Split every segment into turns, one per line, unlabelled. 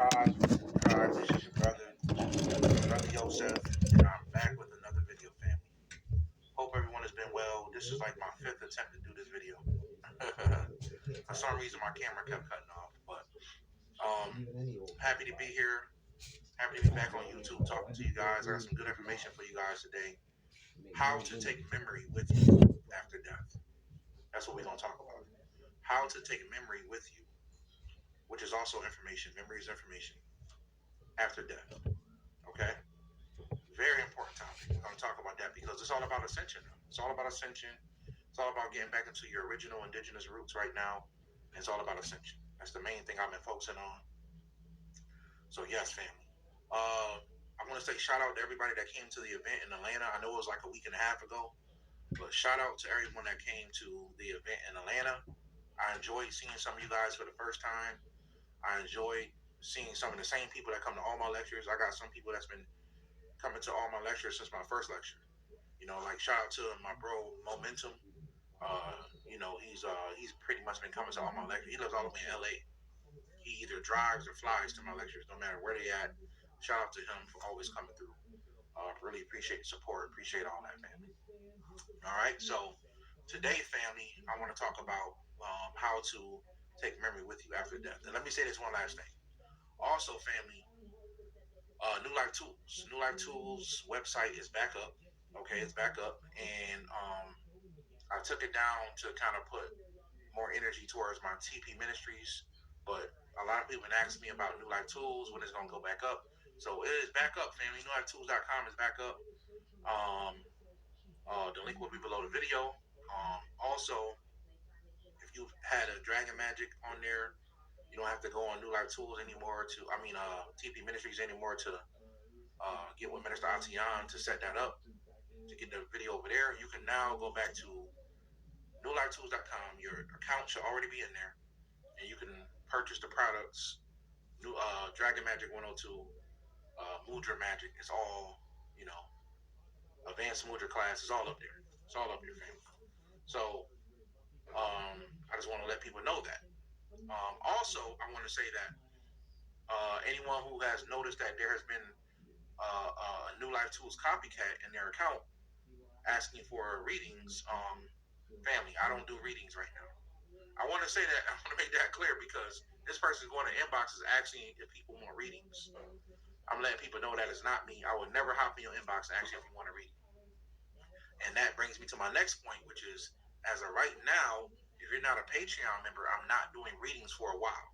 God, this is your brother Yosef, and I'm back with another video, family. Hope everyone has been well. This is like my fifth attempt to do this video. For some reason, my camera kept cutting off, but happy to be here. Happy to be back on YouTube talking to you guys. I got some good information for you guys today. How to take memory with you after death. That's what we're going to talk about. How to take memory with you, which is also information. Memory is information after death. Okay? Very important topic. We're going to talk about that because it's all about ascension now. It's all about ascension. It's all about getting back into your original indigenous roots right now. And it's all about ascension. That's the main thing I've been focusing on. So yes, family. I want to say shout out to everybody that came to the event in Atlanta. I know it was like a week and a half ago, but shout out to everyone that came to the event in Atlanta. I enjoyed seeing some of you guys for the first time. I enjoyed seeing some of the same people that come to all my lectures. I got some people that's been coming to all my lectures since my first lecture. Like shout out to my bro Momentum. He's pretty much been coming to all my lectures. He lives all the way in LA. He either drives or flies to my lectures, no matter where they at. Shout out to him for always coming through. Really appreciate the support. Appreciate all that, family. All right, so today, family, I want to talk about how to take memory with you after death. And let me say this one last thing. Also, family, New Life Tools. New Life Tools website is back up. Okay, it's back up, and I took it down to kind of put more energy towards my TP ministries. But a lot of people been asking me about New Life Tools, when it's going to go back up. So it is back up, family. NewLifeTools.com is back up. The link will be below the video. Also, if you've had a Dragon Magic on there, you don't have to go on New Life Tools anymore TP Ministries anymore to get with Minister Atiyan to set that up, to get the video over there. You can now go back to NewLifeTools.com. Your account should already be in there, and you can purchase the products. New Dragon Magic 102, Mudra Magic. It's all, advanced Mudra class is all up there. It's all up there, family. So I just want to let people know that. Also, I want to say that anyone who has noticed that there has been a New Life Tools copycat in their account asking for readings, family, I don't do readings right now. I want to say that, I want to make that clear because this person is going to inboxes asking if people want readings. I'm letting people know that it's not me. I would never hop in your inbox and ask you if you want a reading. And that brings me to my next point, which is, as of right now, if you're not a Patreon member, I'm not doing readings for a while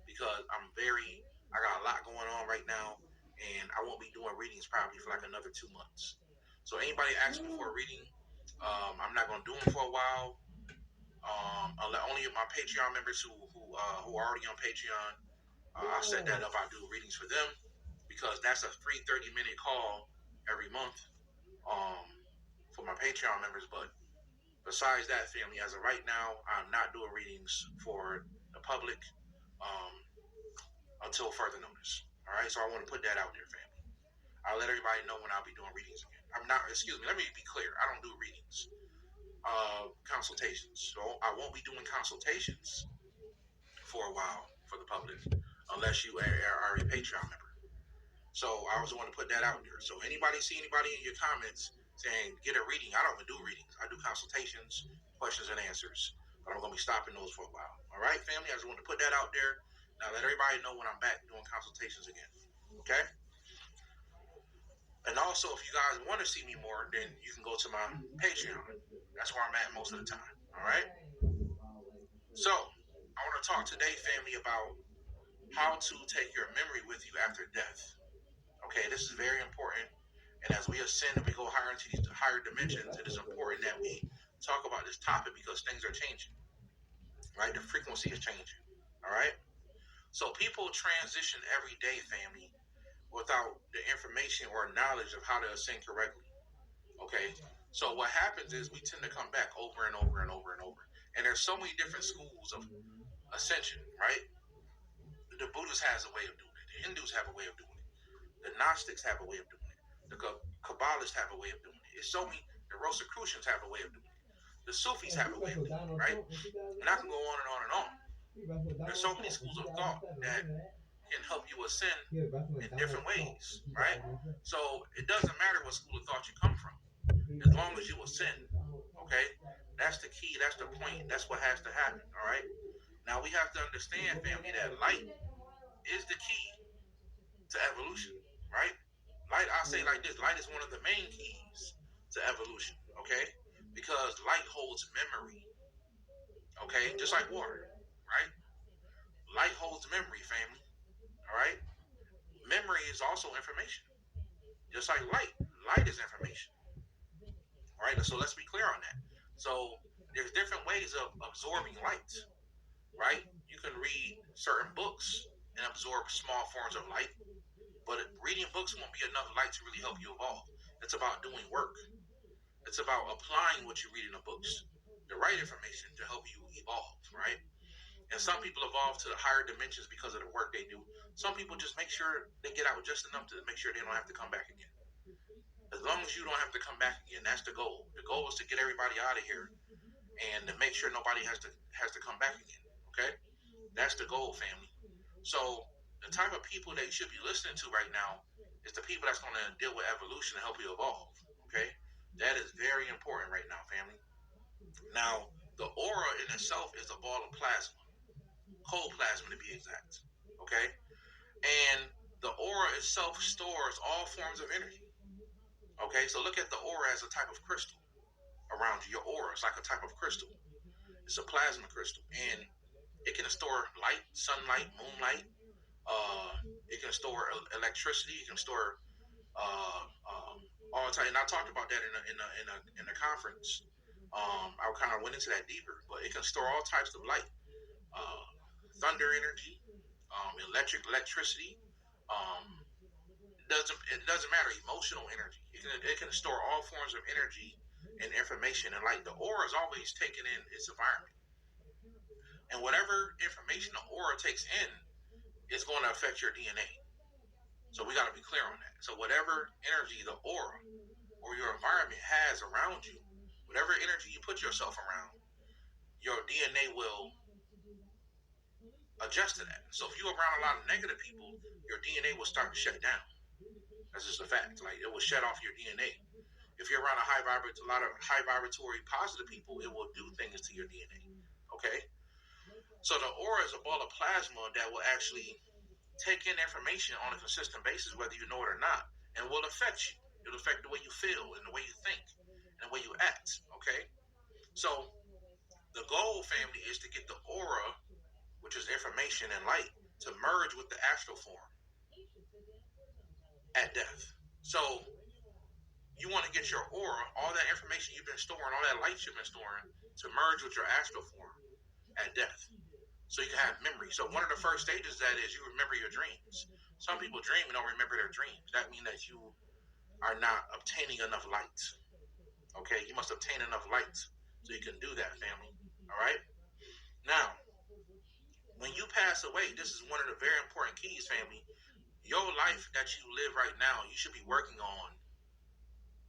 because I got a lot going on right now, and I won't be doing readings probably for like another 2 months. So anybody asking me for a reading, I'm not going to do them for a while. Only my Patreon members who are already on Patreon, I'll set that up. I'll do readings for them because that's a free 30-minute call every month for my Patreon members. But besides that, family, as of right now, I'm not doing readings for the public until further notice. All right, so I want to put that out there, family. I'll let everybody know when I'll be doing readings again. Let me be clear. I don't do readings. Consultations. So I won't be doing consultations for a while for the public unless you are a Patreon member. So I also want to put that out there. So see anybody in your comments saying get a reading, I don't even do readings. I do consultations, questions and answers. But I'm going to be stopping those for a while. All right, family? I just want to put that out there. Now let everybody know when I'm back doing consultations again. Okay? And also, if you guys want to see me more, then you can go to my Patreon. That's where I'm at most of the time. All right? So, I want to talk today, family, about how to take your memory with you after death. Okay, this is very important. And as we ascend and we go higher into these higher dimensions, it is important that we talk about this topic because things are changing. Right? The frequency is changing. All right? So people transition every day, family, without the information or knowledge of how to ascend correctly. Okay? So what happens is we tend to come back over and over and over and over. And there's so many different schools of ascension, right? The Buddhists has a way of doing it. The Hindus have a way of doing it. The Gnostics have a way of doing it. The Kabbalists have a way of doing it. It's so many. The Rosicrucians have a way of doing it. The Sufis have a way of doing it, right? And I can go on and on and on. There's so many schools of thought that can help you ascend in different ways, right? So it doesn't matter what school of thought you come from, as long as you ascend. Okay, that's the key. That's the point. That's what has to happen. All right. Now we have to understand, family, that light is the key to evolution, right? Light, I say like this: light is one of the main keys to evolution. Okay, because light holds memory. Okay, just like water, right? Light holds memory, family. All right. Memory is also information, just like light. Light is information. All right. So let's be clear on that. So there's different ways of absorbing light, right? You can read certain books and absorb small forms of light, but reading books won't be enough light to really help you evolve. It's about doing work. It's about applying what you read in the books, the right information to help you evolve, right? And some people evolve to the higher dimensions because of the work they do. Some people just make sure they get out just enough to make sure they don't have to come back again. As long as you don't have to come back again, that's the goal. The goal is to get everybody out of here and to make sure nobody has to come back again. Okay, that's the goal, family. So the type of people that you should be listening to right now is the people that's going to deal with evolution and help you evolve. Okay, that is very important right now, family. Now, the aura in itself is a ball of plasma, cold plasma to be exact. Okay, and the aura itself stores all forms of energy. Okay, so look at the aura as a type of crystal around you. Your aura is like a type of crystal. It's a plasma crystal, and it can store light, sunlight, moonlight. It can store electricity. It can store uh, um, all the time. And I talked about that in a conference. I kind of went into that deeper, but it can store all types of light, uh, thunder energy, electricity. Um, it doesn't matter. Emotional energy. It can store all forms of energy and information. And like the aura is always taking in its environment, and whatever information the aura takes in is going to affect your DNA. So we got to be clear on that. So whatever energy the aura or your environment has around you, whatever energy you put yourself around, your DNA will adjust to that. So if you're around a lot of negative people, your DNA will start to shut down. That's just a fact. Like it will shut off your DNA. If you're around a lot of high vibratory positive people, it will do things to your DNA. Okay. So the aura is a ball of plasma that will actually take in information on a consistent basis, whether you know it or not, and will affect you. It'll affect the way you feel and the way you think and the way you act. Okay. So the goal, family, is to get the aura, which is information and light, to merge with the astral form at death. So you want to get your aura, all that information you've been storing, all that light you've been storing, to merge with your astral form at death. So you can have memory. So one of the first stages of that is you remember your dreams. Some people dream and don't remember their dreams. That means that you are not obtaining enough light. Okay, you must obtain enough light so you can do that, family. All right. Now, when you pass away, this is one of the very important keys, family. Your life that you live right now, you should be working on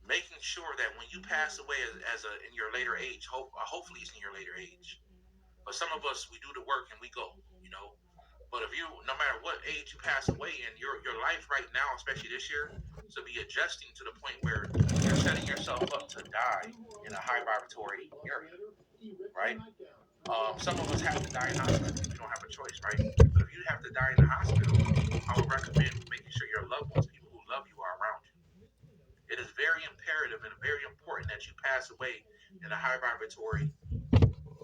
making sure that when you pass away as a in your later age, hopefully it's in your later age. But some of us we do the work and we go, you know. But if you, no matter what age you pass away in, your life right now, especially this year, should be adjusting to the point where you're setting yourself up to die in a high vibratory area, right? Some of us have to die in hospitals. We don't have a choice, right? But if you have to die in the hospital, I would recommend making sure your loved ones, people who love you, are around you. It is very imperative and very important that you pass away in a high vibratory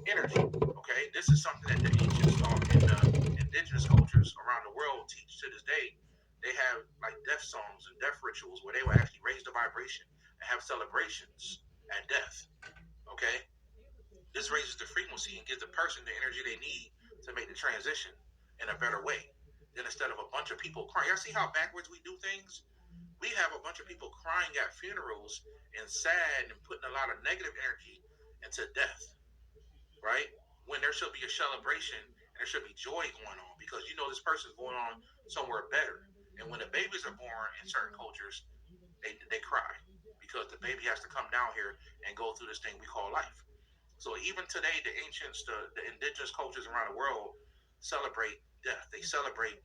energy. Okay, this is something that the ancients in the indigenous cultures around the world teach to this day. They have like death songs and death rituals where they will actually raise the vibration and have celebrations at death. Okay, this raises the frequency and gives the person the energy they need to make the transition in a better way. Then instead of a bunch of people crying, y'all see how backwards we do things? We have a bunch of people crying at funerals and sad and putting a lot of negative energy into death, right? When there should be a celebration and there should be joy going on because you know this person's going on somewhere better. And when the babies are born in certain cultures, they cry because the baby has to come down here and go through this thing we call life. So even today, the ancients, the indigenous cultures around the world celebrate death. They celebrate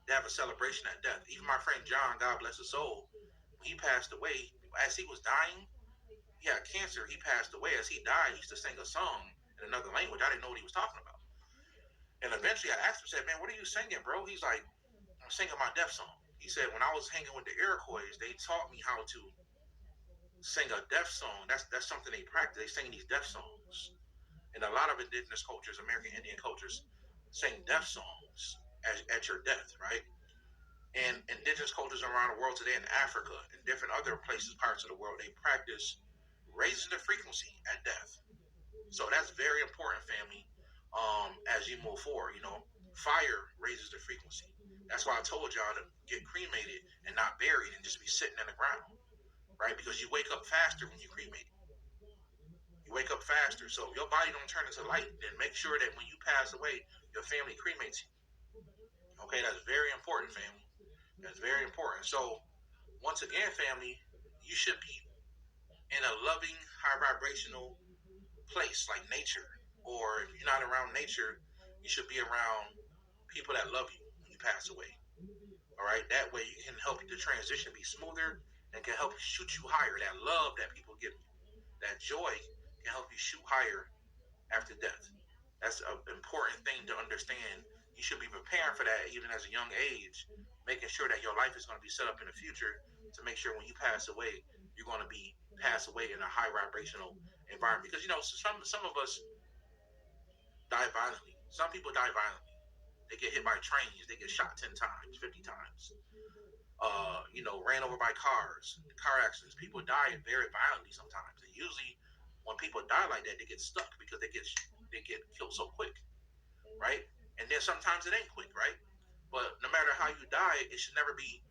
They have a celebration at death. Even my friend John, God bless his soul, when he passed away, as he was dying, he had cancer. He passed away. As he died, he used to sing a song in another language. I didn't know what he was talking about. And eventually I asked him, said, man, what are you singing, bro? He's like, I'm singing my death song. He said, when I was hanging with the Iroquois, they taught me how to sing a death song. That's something they practice. They sing these death songs. And a lot of indigenous cultures, American Indian cultures, sing death songs at your death, right? And indigenous cultures around the world today, in Africa and different other places, parts of the world, they practice raising the frequency at death. So that's very important, family. As you move forward, fire raises the frequency. That's why I told y'all to get cremated and not buried and just be sitting in the ground, right? Because you wake up faster when you cremate. You wake up faster. So if your body don't turn into light, then make sure that when you pass away, your family cremates you. Okay, that's very important, family. That's very important. So once again, family, you should be in a loving, high vibrational place like nature. Or if you're not around nature, you should be around people that love you when you pass away. All right, that way you can help the transition be smoother and can help shoot you higher. That love that people give you, that joy can help you shoot higher after death. That's an important thing to understand. You should be preparing for that even as a young age, making sure that your life is going to be set up in the future to make sure when you pass away, you're going to be pass away in a high vibrational environment. Because some of us die violently. Some people die violently. They get hit by trains. They get shot 10 times, 50 times. Ran over by cars, car accidents. People die very violently sometimes. And usually, when people die like that, they get stuck because they get killed so quick, right? And then sometimes it ain't quick, right? But no matter how you die, it should never be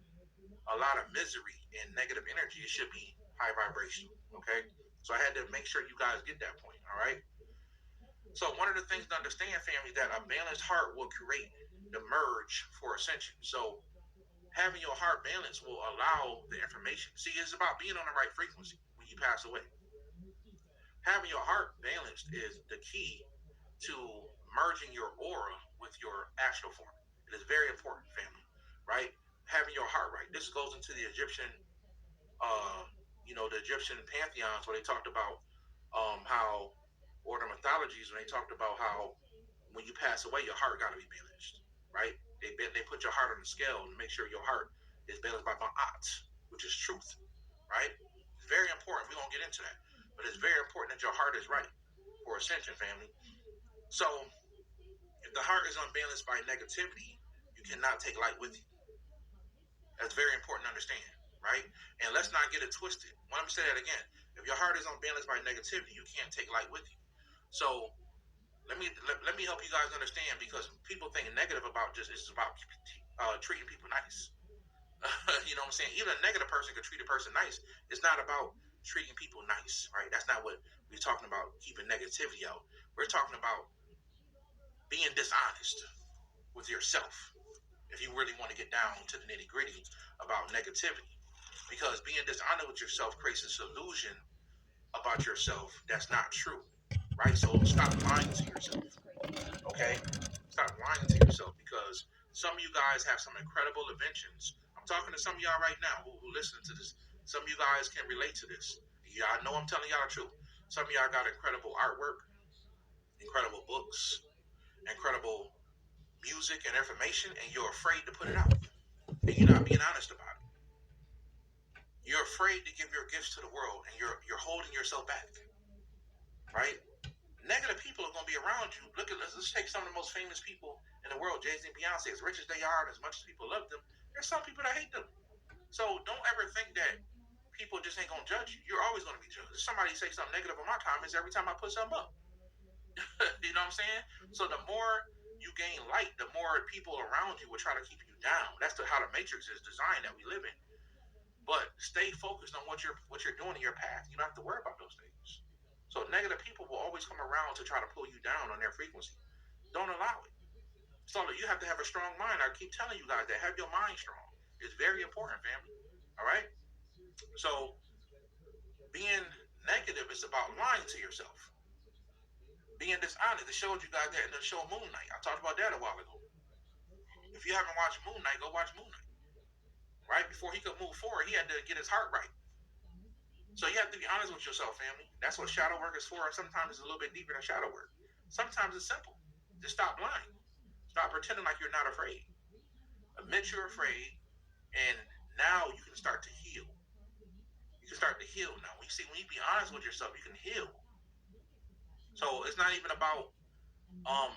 a lot of misery and negative energy. It should be high vibration. Okay. So I had to make sure you guys get that point. All right. So one of the things to understand, family, that a balanced heart will create the merge for ascension. So having your heart balanced will allow the information. See, it's about being on the right frequency when you pass away. Having your heart balanced is the key to merging your aura with your astral form. It is very important, family, right? Having your heart right. This goes into the Egyptian, uh, the Egyptian pantheons where they talked about how, or the mythologies when they talked about how when you pass away, your heart got to be balanced, right? They put your heart on the scale to make sure your heart is balanced by ma'at, which is truth, right? It's very important. We won't get into that, but it's very important that your heart is right for ascension, family. So if the heart is unbalanced by negativity, you cannot take light with you. That's very important to understand, right? And let's not get it twisted. Let me say that again. If your heart is unbalanced by negativity, you can't take light with you. So let me help you guys understand because people think negative about just it's about treating people nice. You know what I'm saying? Even a negative person could treat a person nice. It's not about treating people nice, right? That's not what we're talking about. Keeping negativity out. We're talking about being dishonest with yourself. If you really want to get down to the nitty gritty about negativity, because being dishonest with yourself creates this illusion about yourself that's not true, right? So stop lying to yourself. Okay? Stop lying to yourself because some of you guys have some incredible inventions. I'm talking to some of y'all right now who listen to this. Some of you guys can relate to this. Yeah, I know I'm telling y'all the truth. Some of y'all got incredible artwork, incredible books, incredible music and information, and you're afraid to put it out. And you're not being honest about it. You're afraid to give your gifts to the world, and you're holding yourself back, right? Negative people are going to be around you. Let's take some of the most famous people in the world, Jay-Z and Beyonce. As rich as they are, and as much as people love them, there's some people that hate them. So don't ever think that people just ain't gonna judge you. You're always gonna be judged. If somebody say something negative on my comments every time I put something up. You know what I'm saying? So the more you gain light, the more people around you will try to keep you down. That's how the matrix is designed that we live in. But stay focused on what you're doing in your path. You don't have to worry about those things. So negative people will always come around to try to pull you down on their frequency. Don't allow it. So you have to have a strong mind. I keep telling you guys that have your mind strong. It's very important, family. All right. So being negative is about lying to yourself. Being dishonest. It showed you guys that in the show Moon Knight. I talked about that a while ago. If you haven't watched Moon Knight, go watch Moon Knight. Right? Before he could move forward, he had to get his heart right. So you have to be honest with yourself, family. That's what shadow work is for. Sometimes it's a little bit deeper than shadow work. Sometimes it's simple. Just stop lying. Stop pretending like you're not afraid. Admit you're afraid, and now you can start to heal. You can start to heal now. When you be honest with yourself, you can heal. So it's not even about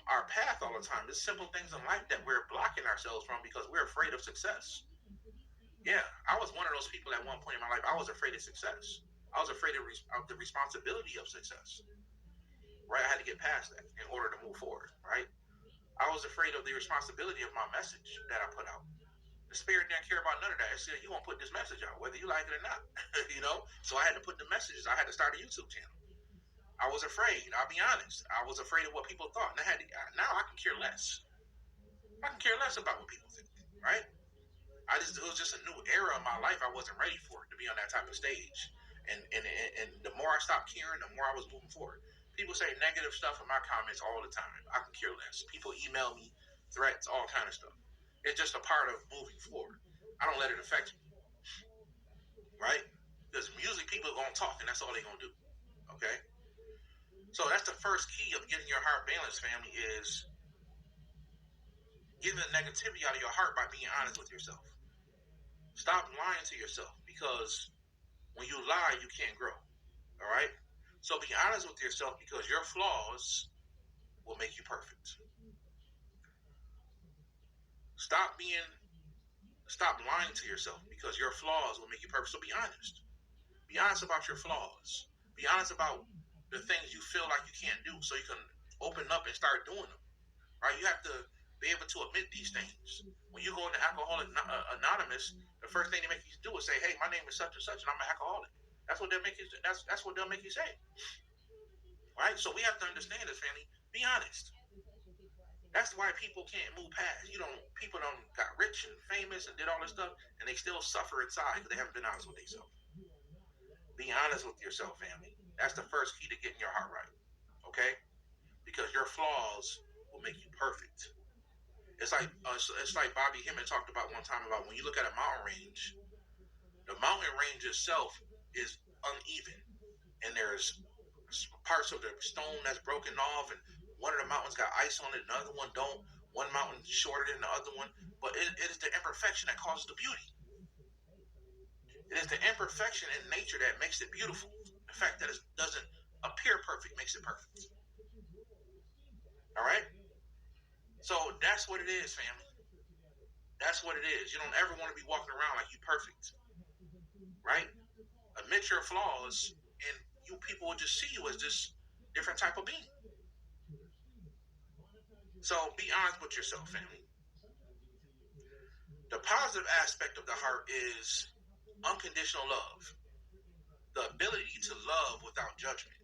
our path all the time. There's simple things in life that we're blocking ourselves from because we're afraid of success. Yeah, I was one of those people at one point in my life. I was afraid of success. I was afraid of the responsibility of success. Right, I had to get past that in order to move forward. Right, I was afraid of the responsibility of my message that I put out. The spirit didn't care about none of that. It said, "You won't put this message out, whether you like it or not." You know. So I had to put the messages. I had to start a YouTube channel. I was afraid. I'll be honest. I was afraid of what people thought, and now I can care less. I can care less about what people think. Right. It was just a new era of my life. I wasn't ready for it to be on that type of stage. And the more I stopped caring, the more I was moving forward. People say negative stuff in my comments all the time. I can care less. People email me threats, all kind of stuff. It's just a part of moving forward. I don't let it affect me, right? Because music, people are gonna talk, and that's all they're gonna do. Okay. So that's the first key of getting your heart balanced, family, is getting the negativity out of your heart by being honest with yourself. Stop lying to yourself, because when you lie, you can't grow. All right? So be honest with yourself, because your flaws will make you perfect. Stop lying to yourself, because your flaws will make you perfect. So be honest. Be honest about your flaws. Be honest about the things you feel like you can't do, so you can open up and start doing them. Right? You have to be able to admit these things. When you go into Alcoholics Anonymous, the first thing they make you do is say, "Hey, my name is such and such, and I'm an alcoholic." That's what they'll make you. That's what they'll make you say. Right? So we have to understand this, family. Be honest. That's why people can't move past. People don't got rich and famous and did all this stuff, and they still suffer inside because they haven't been honest with themselves. Be honest with yourself, family. That's the first key to getting your heart right. Okay? Because your flaws will make you perfect. It's like Bobby Hemmett talked about one time, about when you look at a mountain range, the mountain range itself is uneven, and there's parts of the stone that's broken off, and one of the mountains got ice on it, and the other one don't. One mountain shorter than the other one, but it is the imperfection that causes the beauty. It is the imperfection in nature that makes it beautiful. The fact that it doesn't appear perfect makes it perfect. All right? So that's what it is, family. That's what it is. You don't ever want to be walking around like you perfect. Right? Admit your flaws, and people will just see you as this different type of being. So be honest with yourself, family. The positive aspect of the heart is unconditional love. The ability to love without judgment.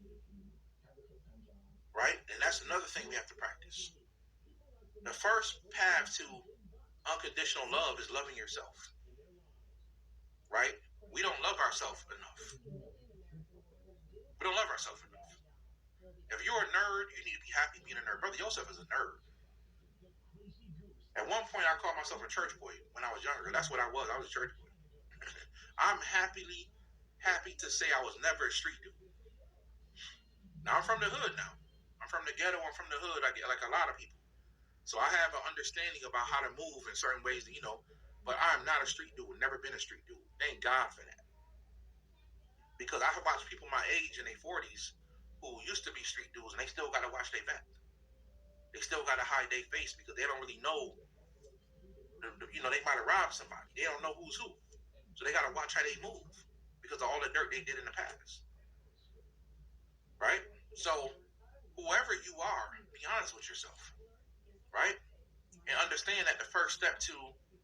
Right? And that's another thing we have to practice. The first path to unconditional love is loving yourself. Right? We don't love ourselves enough. We don't love ourselves enough. If you're a nerd, you need to be happy being a nerd. Brother Yosef is a nerd. At one point, I called myself a church boy when I was younger. That's what I was. I was a church boy. I'm happy to say I was never a street dude. Now, I'm from the hood now. I'm from the ghetto. I'm from the hood, like a lot of people. So I have an understanding about how to move in certain ways, but I'm not a street dude. Never been a street dude. Thank God for that. Because I have watched people my age in their 40s who used to be street dudes, and they still got to watch their back. They still got to hide their face because they don't really know. They might have robbed somebody. They don't know who's who. So they got to watch how they move because of all the dirt they did in the past. Right? So whoever you are, be honest with yourself. Right? And understand that the first step to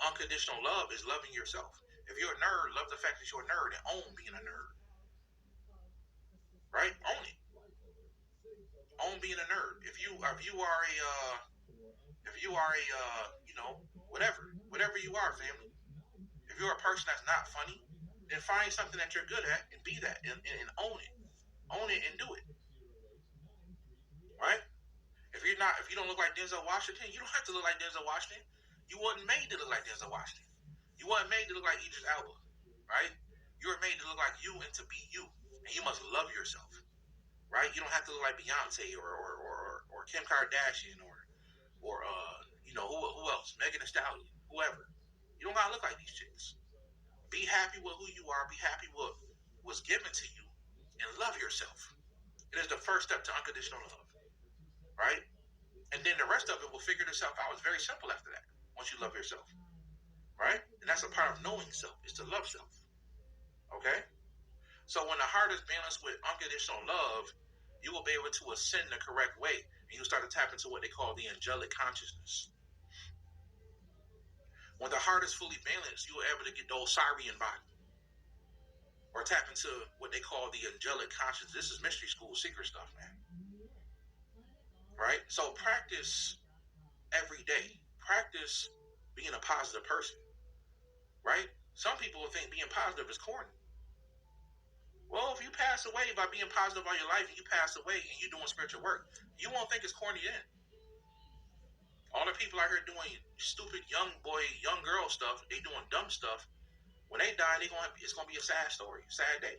unconditional love is loving yourself. If you're a nerd, love the fact that you're a nerd and own being a nerd. Right? Own it. Own being a nerd. If you are whatever you are, family. If you're a person that's not funny, then find something that you're good at and be that and own it. Own it and do it. Right? If you don't look like Denzel Washington, you don't have to look like Denzel Washington. You wasn't made to look like Denzel Washington. You wasn't made to look like Idris Elba, right? You were made to look like you and to be you. And you must love yourself, right? You don't have to look like Beyonce or Kim Kardashian or who else? Megan Thee Stallion, whoever. You don't gotta look like these chicks. Be happy with who you are. Be happy with what's given to you, and love yourself. It is the first step to unconditional love, right? And then the rest of it will figure itself out. It's very simple after that. Once you love yourself, right? And that's a part of knowing self, is to love self. Okay? So when the heart is balanced with unconditional love, you will be able to ascend the correct way. And you'll start to tap into what they call the angelic consciousness. When the heart is fully balanced, you will be able to get the Osirian body. Or tap into what they call the angelic consciousness. This is mystery school secret stuff, man. Right? So practice every day. Practice being a positive person. Right? Some people will think being positive is corny. Well, if you pass away by being positive all your life and you pass away and you're doing spiritual work, you won't think it's corny then. All the people out here doing stupid young boy, young girl stuff, they doing dumb stuff. When they die, it's gonna be a sad story, sad day.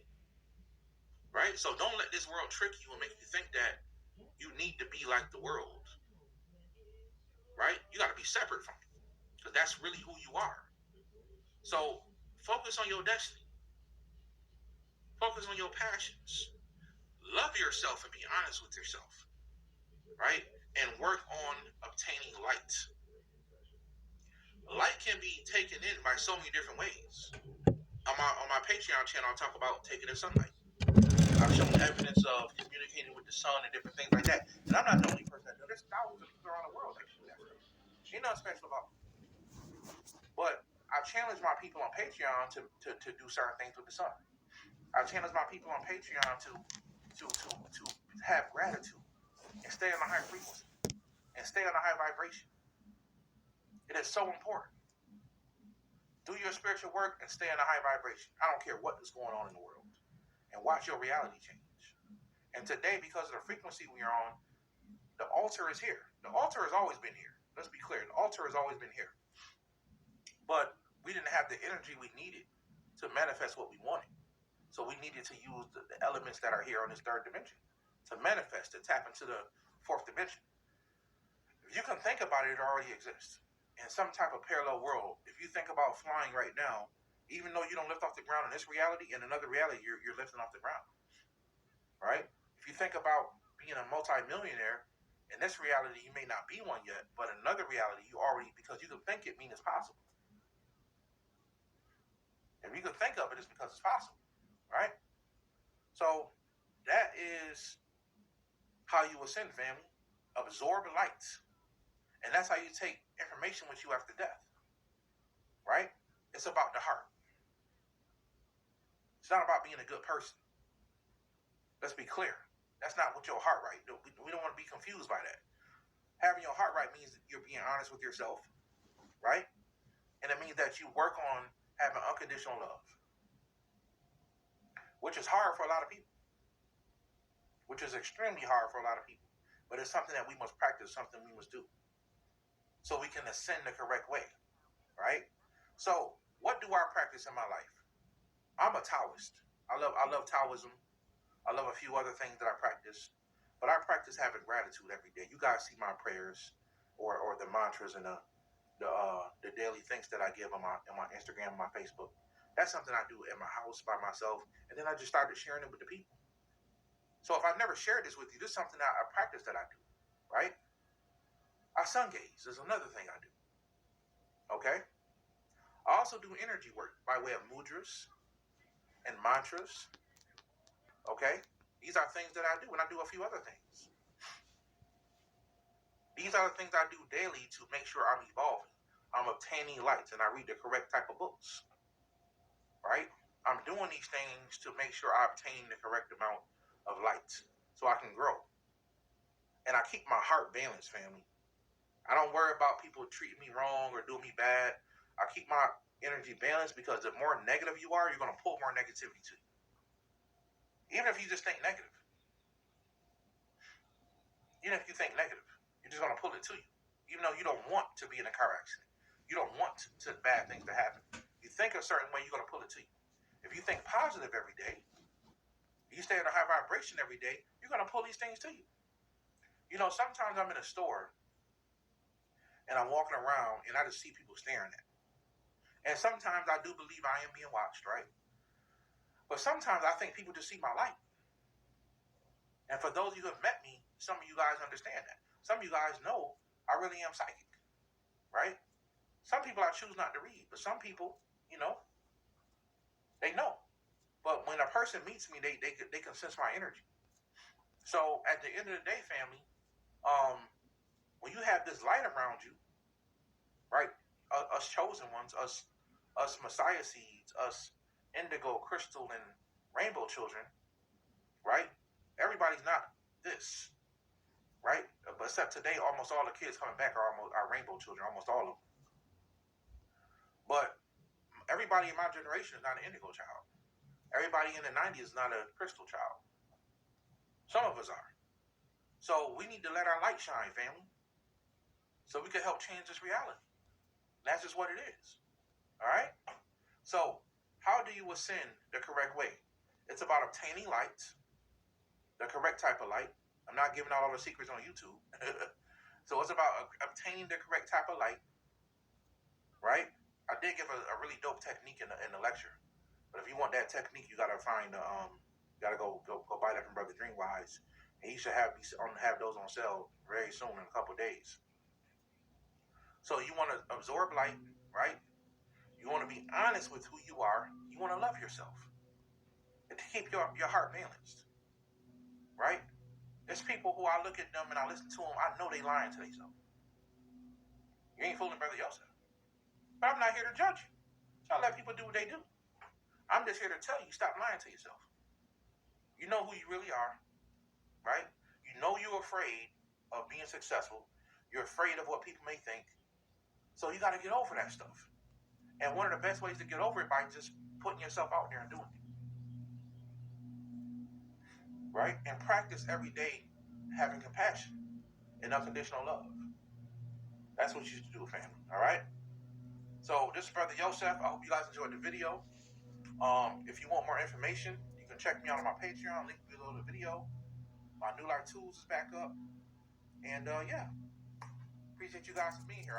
Right? So don't let this world trick you and make you think that you need to be like the world. Right? You gotta be separate from it. Because that's really who you are. So focus on your destiny. Focus on your passions. Love yourself and be honest with yourself. Right? And work on obtaining light. Light can be taken in by so many different ways. On my Patreon channel, I'll talk about taking in sunlight. I've shown evidence of communicating with the sun and different things like that. And I'm not the only person that does. There's thousands of people around the world that do that stuff. Ain't nothing special about it. But I've challenged my people on Patreon to do certain things with the sun. I've challenged my people on Patreon to have gratitude and stay on a high frequency and stay on a high vibration. It is so important. Do your spiritual work and stay in a high vibration. I don't care what is going on in the world. And watch your reality change. And today, because of the frequency we are on, the altar is here. The altar has always been here. Let's be clear. The altar has always been here. But we didn't have the energy we needed to manifest what we wanted. So we needed to use the elements that are here on this third dimension to manifest, to tap into the fourth dimension. If you can think about it, it already exists. In some type of parallel world, if you think about flying right now, even though you don't lift off the ground in this reality, in another reality, you're lifting off the ground. Right? If you think about being a multi-millionaire, in this reality, you may not be one yet, but in another reality, you already, because you can think it, means it's possible. If you can think of it, it's because it's possible. Right? So that is how you ascend, family. Absorb light. And that's how you take information with you after death. Right? It's about the heart. It's not about being a good person. Let's be clear. That's not what your heart right. We don't want to be confused by that. Having your heart right means that you're being honest with yourself. Right? And it means that you work on having unconditional love. Which is hard for a lot of people. Which is extremely hard for a lot of people. But it's something that we must practice, something we must do. So we can ascend the correct way. Right? So, what do I practice in my life? I'm a Taoist. I love Taoism. I love a few other things that I practice. But I practice having gratitude every day. You guys see my prayers or the mantras and the daily things that I give on my Instagram and my Facebook. That's something I do in my house by myself. And then I just started sharing it with the people. So if I never shared this with you, this is something I practice that I do. Right? I sun gaze is another thing I do. Okay? I also do energy work by way of mudras and mantras. Okay? These are things that I do, and I do a few other things. These are the things I do daily to make sure I'm evolving. I'm obtaining lights, and I read the correct type of books. Right? I'm doing these things to make sure I obtain the correct amount of light so I can grow. And I keep my heart balanced, family. I don't worry about people treating me wrong or doing me bad. I keep my energy balanced because the more negative you are, you're going to pull more negativity to you. Even if you just think negative. Even if you think negative, you're just going to pull it to you. Even though you don't want to be in a car accident. you don't want bad things to happen. You think a certain way, you're going to pull it to you. If you think positive every day, you stay at a high vibration every day, you're going to pull these things to you. You know, sometimes I'm in a store and I'm walking around and I just see people staring at me. And sometimes I do believe I am being watched, right? But sometimes I think people just see my light. And for those of you who have met me, some of you guys understand that. Some of you guys know I really am psychic, right? Some people I choose not to read, but some people, you know, they know. But when a person meets me, they can sense my energy. So at the end of the day, family, when you have this light around you, right? Us chosen ones, us Messiah seeds, us indigo, crystal, and rainbow children, right? Everybody's not this, right? But except today, almost all the kids coming back are rainbow children, almost all of them. But everybody in my generation is not an indigo child. Everybody in the 90s is not a crystal child. Some of us are. So we need to let our light shine, family, so we can help change this reality. That's just what it is. All right? So how do you ascend the correct way? It's about obtaining light, the correct type of light. I'm not giving out all the secrets on YouTube. So it's about obtaining the correct type of light, right? I did give a really dope technique in the lecture. But if you want that technique, you gotta find you gotta go buy that from Brother Dreamwise. And he should have those on sale very soon in a couple of days. So you want to absorb light, right? You want to be honest with who you are. You want to love yourself. And to keep your heart balanced, right? There's people who I look at them and I listen to them, I know they lying to themselves. You ain't fooling Brother Yosef. But I'm not here to judge you. So I let people do what they do. I'm just here to tell you, stop lying to yourself. You know who you really are, right? You know you're afraid of being successful. You're afraid of what people may think. So you got to get over that stuff. And one of the best ways to get over it by just putting yourself out there and doing it. Right? And practice every day having compassion and unconditional love. That's what you should do, family. All right? So this is Brother Yosef. I hope you guys enjoyed the video. If you want more information, you can check me out on my Patreon. Link below the video. My New Life Tools is back up. And yeah. Appreciate you guys for being here.